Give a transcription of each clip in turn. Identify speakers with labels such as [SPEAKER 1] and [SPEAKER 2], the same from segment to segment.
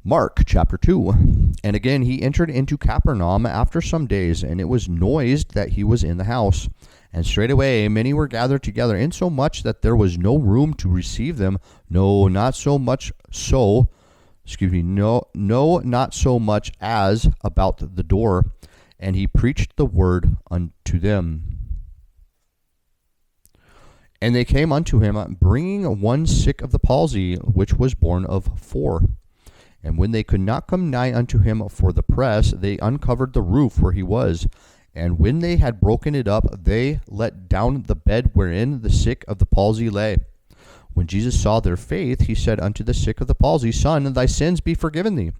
[SPEAKER 1] Mark chapter 2. And again he entered into Capernaum after some days, and it was noised that he was in the house. And straightway many were gathered together, insomuch that there was no room to receive them, not so much as about the door. And he preached the word unto them. And they came unto him, bringing one sick of the palsy, which was borne of 4. And when they could not come nigh unto him for the press, they uncovered the roof where he was. And when they had broken it up, they let down the bed wherein the sick of the palsy lay. When Jesus saw their faith, he said unto the sick of the palsy, Son, thy sins be forgiven thee.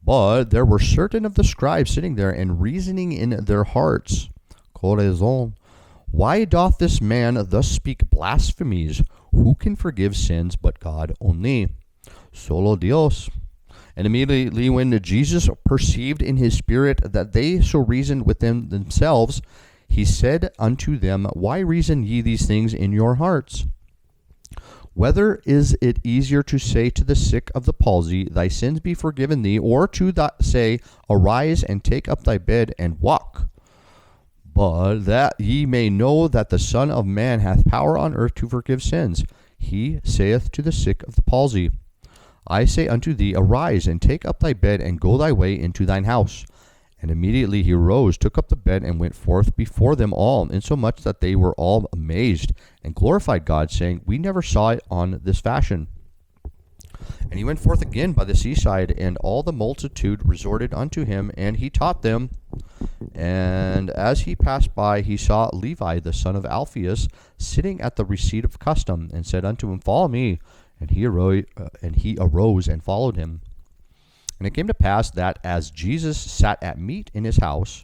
[SPEAKER 1] But there were certain of the scribes sitting there, and reasoning in their hearts, Corazon, why doth this man thus speak blasphemies? Who can forgive sins but God only? Solo Dios. And immediately when Jesus perceived in his spirit that they so reasoned within themselves, he said unto them, Why reason ye these things in your hearts? Whether is it easier to say to the sick of the palsy, Thy sins be forgiven thee, or to say, Arise and take up thy bed and walk? But that ye may know that the Son of Man hath power on earth to forgive sins, he saith to the sick of the palsy, I say unto thee, Arise and take up thy bed and go thy way into thine house. And immediately he arose, took up the bed, and went forth before them all, insomuch that they were all amazed, and glorified God, saying, We never saw it on this fashion. And he went forth again by the seaside, and all the multitude resorted unto him, and he taught them. And as he passed by, he saw Levi the son of Alphaeus sitting at the receipt of custom, and said unto him, Follow me. And he arose and followed him. And it came to pass that as Jesus sat at meat in his house,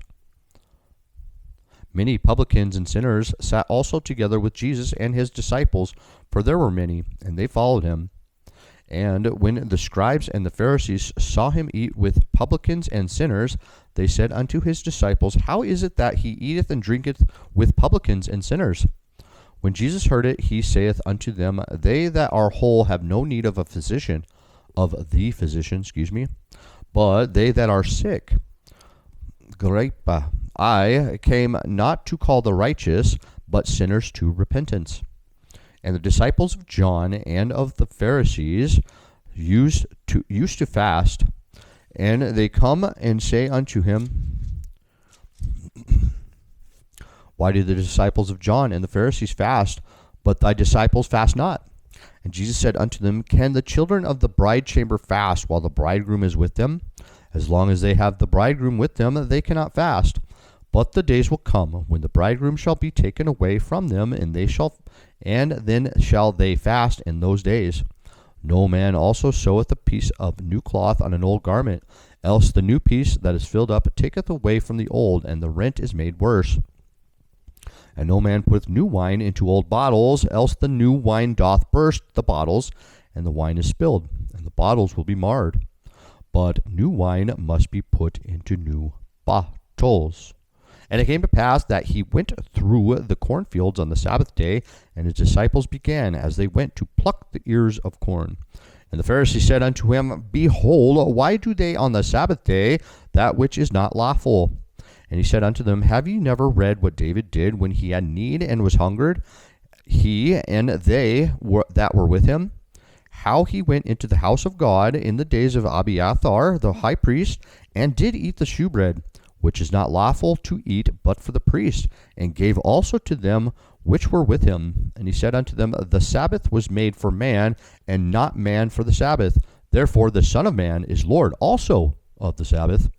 [SPEAKER 1] many publicans and sinners sat also together with Jesus and his disciples, for there were many, and they followed him. And when the scribes and the Pharisees saw him eat with publicans and sinners, they said unto his disciples, How is it that he eateth and drinketh with publicans and sinners? When Jesus heard it, he saith unto them, They that are whole have no need of the physician, but they that are sick. I came not to call the righteous, but sinners to repentance. And the disciples of John and of the Pharisees used to fast, and they come and say unto him, Why do the disciples of John and the Pharisees fast, but thy disciples fast not? And Jesus said unto them, Can the children of the bride chamber fast while the bridegroom is with them? As long as they have the bridegroom with them, they cannot fast. But the days will come when the bridegroom shall be taken away from them, and then shall they fast in those days. No man also seweth a piece of new cloth on an old garment, else the new piece that is filled up taketh away from the old, and the rent is made worse. And no man putteth new wine into old bottles, else the new wine doth burst the bottles, and the wine is spilled, and the bottles will be marred. But new wine must be put into new bottles. And it came to pass that he went through the cornfields on the Sabbath day, and his disciples began, as they went, to pluck the ears of corn. And the Pharisees said unto him, Behold, why do they on the Sabbath day that which is not lawful? And he said unto them, Have ye never read what David did when he had need and was hungered, he and they that were with him? How he went into the house of God in the days of Abiathar the high priest, and did eat the shewbread, which is not lawful to eat but for the priest, and gave also to them which were with him. And he said unto them, The Sabbath was made for man, and not man for the Sabbath. Therefore the Son of Man is Lord also of the Sabbath.